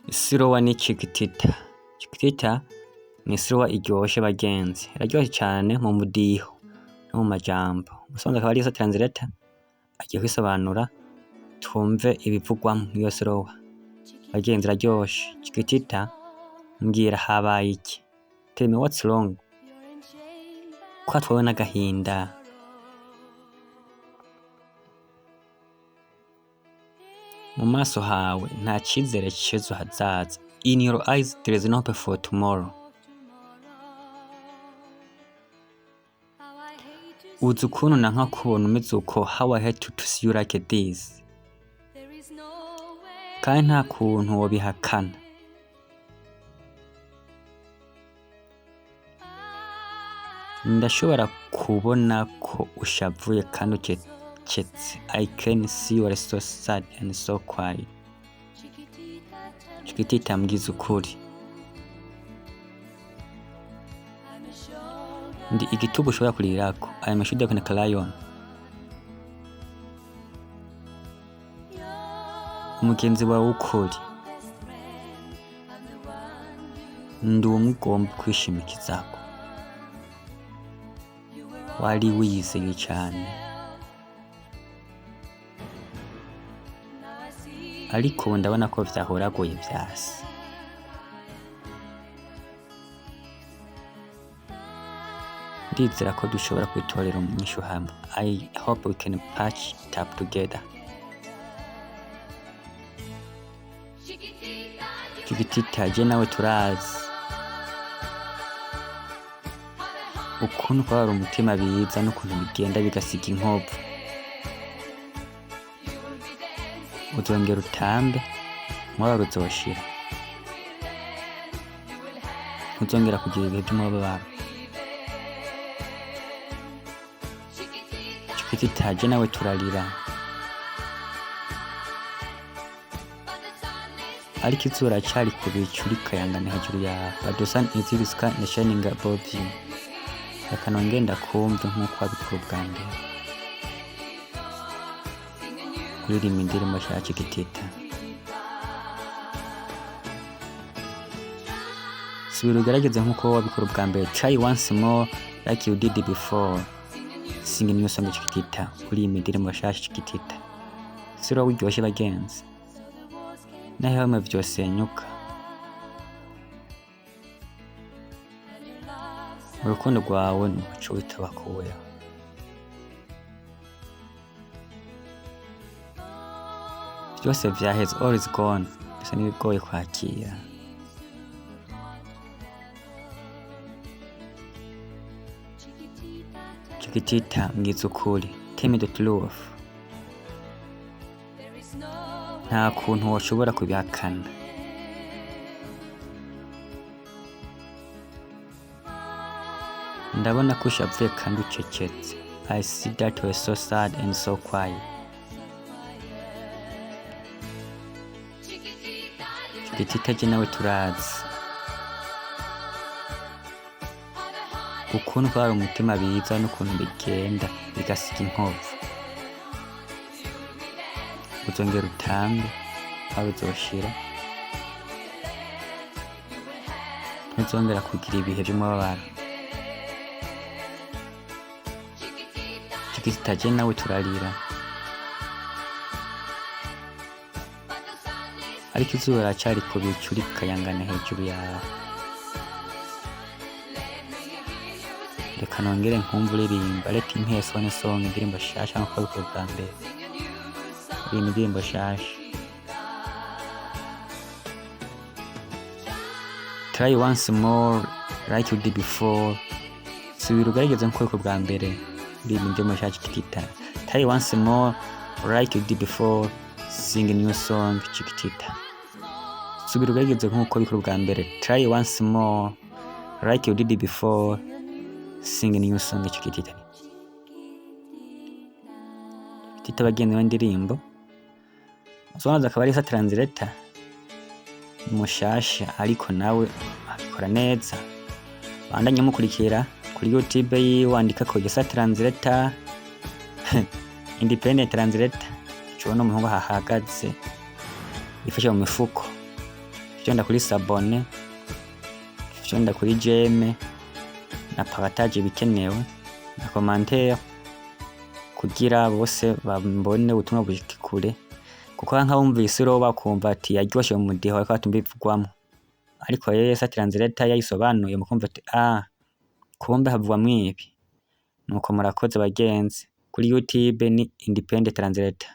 Isirowa ni Chiquitita. Chiquitita ni isirowa iryoshe bagenzi, iraryoshe cane mu mudiho no mu majambo. Umusanzu akaba ariyo translator agiye kwisobanura, twumve ibivugwamwo iyo sirowa. Bagenzi iraryoshe. Chiquitita, mbwira habaye iki? Tell me what's wrong? Ko atwawe n'agahinda. Mu maso hawe nta cizere c'ejo hazaza. In your eyes there is no hope for tomorrow. Uzi ukuntu nanka kubona umeze uko, how I hate to see you like this. Kandi nta kuntu wobihakana. Ndashobora kubona ko ushavuye kandi ukecetse. I can see you are so sad and so quiet. Chiquitita, mbwiza ukuri. Ndi igitugu ushobora kurirako. I am a should have a lion. Umugenzi wawe w'ukuri. Ndi umugomba kwishimikizako. Wari wizeye cane. Ariko ubu ndabona ko vyahoragoye vyasi. Ndizera ko dushobora kwitorera umunyishu hamwe. I hope we can patch it up together. Chiquitita, je nawe turazi ukuntu kwari umutima biza n'ukuntu bigenda bigasiga inkovu. Uzongera utambe, umubabaro uzoshira. Ntuzongera kugira ibihe by'umubabaro. Chiquitita, je nawe turarira. Ariko izuba cari ku bicu rikayangana hejuru yawe. But the sun is in the sky and shining above you. Reka nongere ndakumve nk'uko wabikora ubwa mbere. Kuririmba indirimbo ya Chiquitita. Subira ugerageze nk'uko wabikora ubwa mbere. Try once more like you did before. Sing a new song Chiquitita. Kuririmba indirimbo ya Chiquitita. Sirowa iryoshe bagenzi. Naho hamwe vyosenyuka. Urukundo rwawe n'umuco witabakuweho. Byose vyaheze, all is gone. Bisa n'ibigoye kwakira. Chiquitita, mbwiza ukuri. Tell me the truth. Nta kuntu woshobora kubihakana. Ndabona ko ushavuye kandi ucecetse. I see that you are so sad and so quiet. Chiquitita, je nawe turazi ukuntu kwari umutima biza n'ukuntu bigenda bigasiga inkovu. Uzongera utambe, aho uzoshira. Ntuzongera kugira ibihe by'umubabaro. Chiquitita, je nawe turarira. Ariko izuba cari ku bicu rikayangana hejuru yawe. Reka nongere nkumva uririmba. Let me hear one song, indirimbo shasha nk'uko wabikora ubwa mbere. Uririmba indirimbo shasha. Try once more like you did before. Subira ugerageze nk'uko wabikora ubwa mbere. Uririmba indirimbo shasha Chiquitita. Try once more like you did before. Sing a new song Chiquitita. Subira ugerageze nk'uko wabikora ubwa mbere. Try once more like you did before. Sing a new song Chiquitita. Chiquitita, bagenzi b'indirimbo. Umusanzu akaba ariyo translator. Mushasha ariko nawe abikora neza. Bandanye mukurikira kuri YouTube yiwe, andika ko Gesa translator. Independent translator. Cubona umuhungu hahagaze yifashe mu mifuko. vyonda kuri sabone, vyonda kuri jeme na partage ibikenewe na commentaire kugira bose bambone ubutumwa bushike kure, kuko nk'abumvise uro bakumva ati yaryoshe mu mudiho ariko batumva ibivugwamwo, ariko Yesa Translator yayisobanuye mukumva ati kumbe havugwamwo ibi. Nuko murakoze bagenzi, kuri YouTube ni Independent Translator.